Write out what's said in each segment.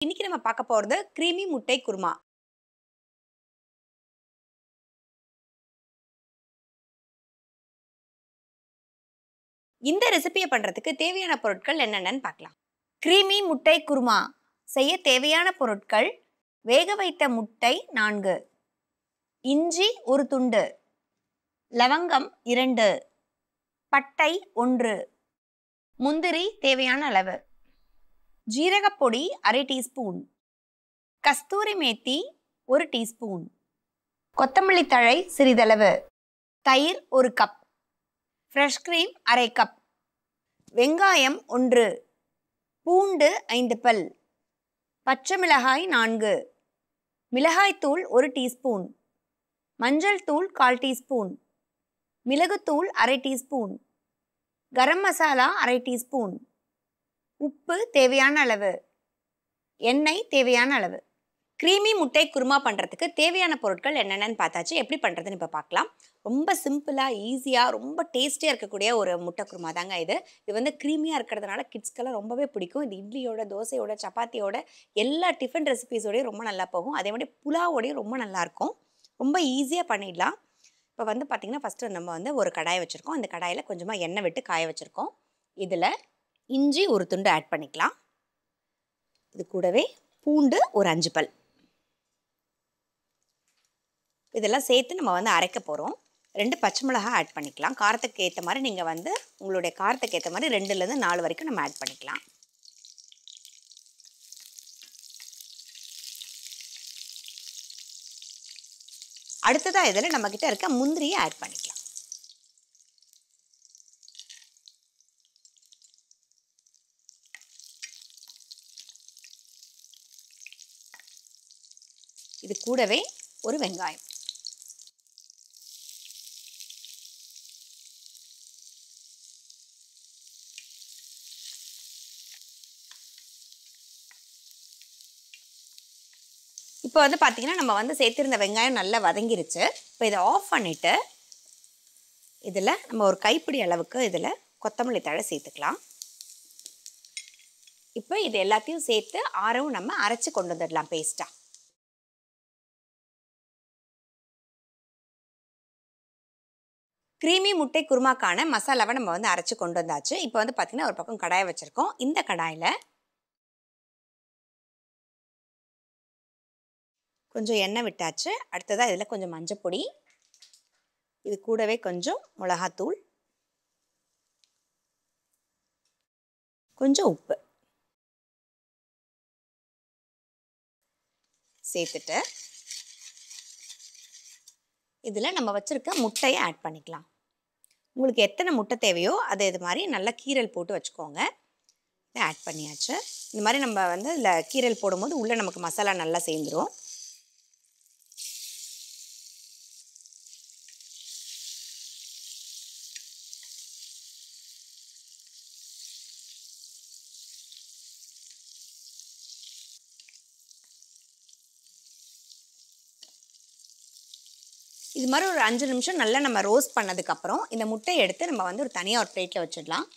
இன்னைக்கு நம்ம பார்க்க போறது கிரீமி முட்டை குருமா. இந்த ரெசிபியை பண்றதுக்கு தேவையான பொருட்கள் என்னென்னன்னு பார்க்கலாம். கிரீமி முட்டை குருமா செய்ய தேவையான பொருட்கள்: வேக வைத்த முட்டை 4, இஞ்சி 1 துண்டு, லவங்கம் 2, பட்டை 1, முந்திரி தேவையான அளவு, ஜீரகப்பொடி 1/2 டீஸ்பூன், கஸ்தூரி மேத்தி 1 டீஸ்பூன், கொத்தமல்லி தழை சிறிதளவு, தயிர் 1 கப், ஃப்ரெஷ் கிரீம் 1/2 கப், வெங்காயம் 1, பூண்டு 5 பல், பச்சை மிளகாய் 4, மிளகாய்த்தூள் 1 டீஸ்பூன், மஞ்சள் தூள் 1/4 டீஸ்பூன், மிளகுத்தூள் 1/2 டீஸ்பூன், கரம் மசாலா 1/2 டீஸ்பூன், உப்பு தேவையான அளவு, எண்ணெய் தேவையான அளவு. கிரீமி முட்டை குருமா பண்ணுறதுக்கு தேவையான பொருட்கள் என்னென்னு பார்த்தாச்சு. எப்படி பண்ணுறதுன்னு இப்போ பார்க்கலாம். ரொம்ப சிம்பிளாக, ஈஸியாக, ரொம்ப டேஸ்டியாக இருக்கக்கூடிய ஒரு முட்டை குருமா தாங்க இது. இது வந்து க்ரீமியாக இருக்கிறதுனால கிட்ஸ்க்கெல்லாம் ரொம்பவே பிடிக்கும். இது இட்லியோட, தோசையோட, சப்பாத்தியோட, எல்லா டிஃபன் ரெசிபீஸோடையும் ரொம்ப நல்லா போகும். அதே மாதிரி புலாவோடையும் ரொம்ப நல்லாயிருக்கும். ரொம்ப ஈஸியாக பண்ணிடலாம். இப்போ வந்து பார்த்திங்கன்னா ஃபஸ்ட்டு நம்ம வந்து ஒரு கடாயை வச்சுருக்கோம். அந்த கடாயில் கொஞ்சமாக எண்ணெய் விட்டு காய வச்சுருக்கோம். இதில் இஞ்சி 1 துண்டு ஆட் பண்ணிக்கலாம். இது கூடவே பூண்டு ஒரு 5 பல், இதெல்லாம் சேர்த்து நம்ம வந்து அரைக்க போகிறோம். 2 பச்சை மிளகாய் ஆட் பண்ணிக்கலாம். காரத்துக்கு ஏற்ற மாதிரி நீங்கள் வந்து உங்களுடைய காரத்துக்கு ஏற்ற மாதிரி 2லேருந்து 4 வரைக்கும் நம்ம ஆட் பண்ணிக்கலாம். அடுத்ததாக இதில் நம்மக்கிட்ட இருக்க முந்திரியை ஆட் பண்ணிக்கலாம். இது கூடவே ஒரு வெங்காயம், இப்போ வந்து பார்த்தீங்கன்னா நம்ம வந்து சேர்த்திருந்த வெங்காயம் நல்லா வதங்கிருச்சு. இப்போ இதை ஆஃப் பண்ணிவிட்டு இதில் நம்ம ஒரு கைப்பிடி அளவுக்கு இதில் கொத்தமல்லி தழை சேர்த்துக்கலாம். இப்போ இது எல்லாத்தையும் சேர்த்து ஆறவும் நம்ம அரைச்சி கொண்டு வந்துடலாம் பேஸ்ட்டாக. கிரீமி முட்டை குருமாக்கான மசாலாவை நம்ம வந்து அரைச்சி கொண்டு வந்தாச்சு. இப்போ வந்து பார்த்தீங்கன்னா ஒரு பக்கம் கடாயை வச்சுருக்கோம். இந்த கடாயில் கொஞ்சம் எண்ணெய் விட்டாச்சு. அடுத்ததாக இதில் கொஞ்சம் மஞ்சப்பொடி, இது கூடவே கொஞ்சம் மிளகாத்தூள், கொஞ்சம் உப்பு சேர்த்துட்டு இதில் நம்ம வச்சுருக்க முட்டையை ஆட் பண்ணிக்கலாம். உங்களுக்கு எத்தனை முட்டை தேவையோ அது இது மாதிரி நல்லா கீரல் போட்டு வச்சுக்கோங்க. இதை ஆட் பண்ணியாச்சு. இந்த மாதிரி நம்ம வந்து இதில் கீரல் போடும்போது உள்ளே நமக்கு மசாலா நல்லா சேர்ந்துடும். இது மாதிரி ஒரு 5 நிமிஷம் நல்லா நம்ம ரோஸ்ட் பண்ணதுக்கப்புறம் இந்த முட்டையை எடுத்து நம்ம வந்து ஒரு தனியாக ஒரு பிளேட்டில் வச்சிடலாம்.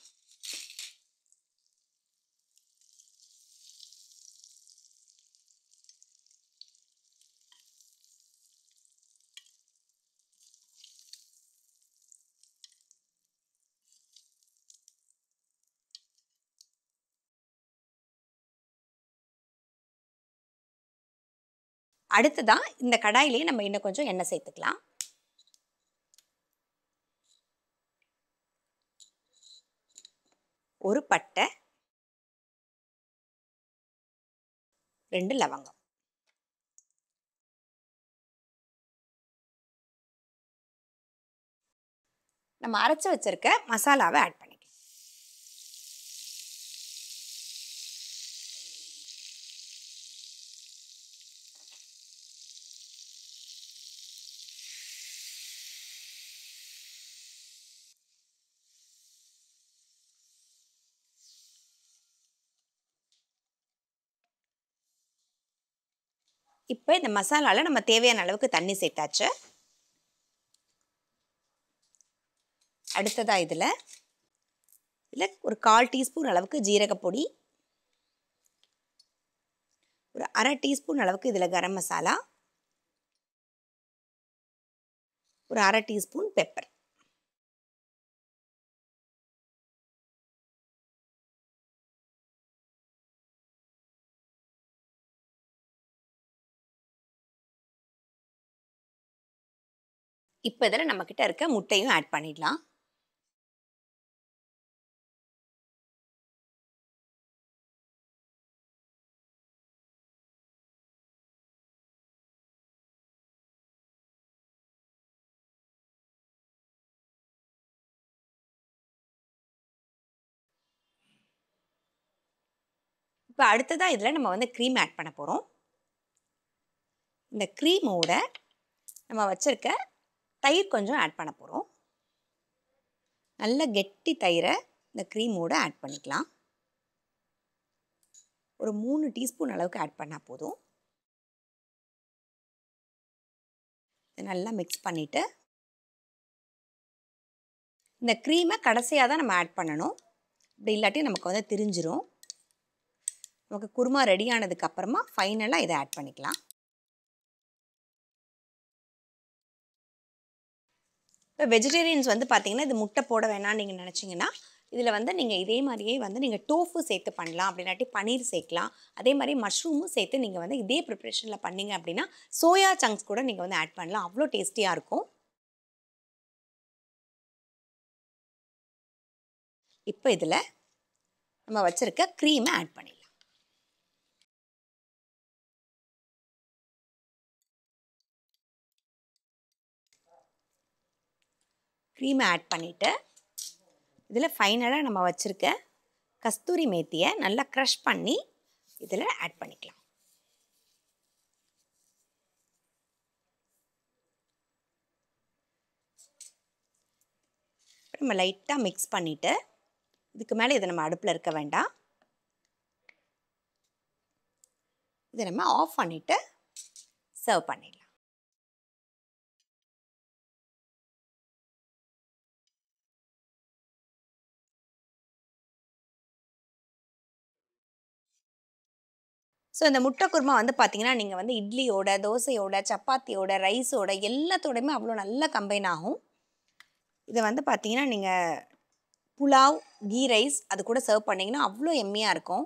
அடுத்ததான் இந்த கடாயிலேயே நம்ம இன்னும் கொஞ்சம் எண்ணெய் சேர்த்துக்கலாம். ஒரு பட்டை, 2 லவங்கம், நம்ம அரைச்சி வச்சிருக்க மசாலாவை ஆட் பண்ணிக்கலாம். இப்போ இந்த மசாலாவில் நம்ம தேவையான அளவுக்கு தண்ணி சேர்த்தாச்சு. அடுத்ததாக இதில் ஒரு 1/4 டீஸ்பூன் அளவுக்கு ஜீரகப்பொடி, ஒரு அரை டீஸ்பூன் அளவுக்கு இதில் கரம் மசாலா, ஒரு அரை டீஸ்பூன் பெப்பர். இப்போ இதில் நம்மக்கிட்ட இருக்க முட்டையும் ஆட் பண்ணிடலாம். இப்போ அடுத்ததாக இதில் நம்ம வந்து க்ரீம் ஆட் பண்ண போகிறோம். இந்த க்ரீமோட நம்ம வச்சுருக்க தயிர் கொஞ்சம் ஆட் பண்ண போகிறோம். நல்ல கெட்டி தயிரை இந்த க்ரீமோட ஆட் பண்ணிக்கலாம். ஒரு 3 டீஸ்பூன் அளவுக்கு ஆட் பண்ணால் போதும். நல்லா மிக்ஸ் பண்ணிவிட்டு இந்த க்ரீமை கடைசியாக தான் நம்ம ஆட் பண்ணணும். அப்படி இல்லாட்டி நமக்கு வந்து திரிஞ்சிரும். நமக்கு குருமா ரெடி ஆனதுக்கப்புறமா ஃபைனலாக இதை ஆட் பண்ணிக்கலாம். இப்போ வெஜிடேரியன்ஸ் வந்து பார்த்திங்கன்னா இது முட்டை போட வேணாம்னு நீங்கள் நினச்சிங்கன்னா இதில் வந்து நீங்கள் இதே மாதிரியே வந்து நீங்கள் டோஃபு சேர்த்து பண்ணலாம். அப்படின்னாட்டி பன்னீர் சேர்க்கலாம். அதே மாதிரி மஷ்ரூமும் சேர்த்து நீங்கள் வந்து இதே ப்ரிப்ரேஷனில் பண்ணிங்க அப்படின்னா சோயா சங்க்ஸ் கூட நீங்கள் வந்து ஆட் பண்ணலாம். அவ்வளோ டேஸ்டியாக இருக்கும். இப்போ இதில் நம்ம வச்சுருக்க க்ரீமை ஆட் பண்ணிடலாம். க்ரீமை ஆட் பண்ணிவிட்டு இதில் ஃபைனலாக நம்ம வச்சுருக்க கஸ்தூரி மேத்தியை நல்லா க்ரஷ் பண்ணி இதில் ஆட் பண்ணிக்கலாம். நம்ம லைட்டாக மிக்ஸ் பண்ணிவிட்டு இதுக்கு மேலே இதை நம்ம அடுப்பில் இருக்க வேண்டாம். இதை நம்ம ஆஃப் பண்ணிவிட்டு சர்வ் பண்ணிடலாம். ஸோ இந்த முட்டை குருமா வந்து பார்த்திங்கன்னா நீங்கள் வந்து இட்லியோட, தோசையோட, சப்பாத்தியோட, ரைஸோட எல்லாத்தோடையுமே அவ்வளோ நல்லா கம்பைன் ஆகும். இதை வந்து பார்த்திங்கன்னா நீங்கள் புலாவ், கீ ரைஸ் அது கூட சர்வ் பண்ணிங்கன்னா அவ்வளோ எம்மியாக இருக்கும்.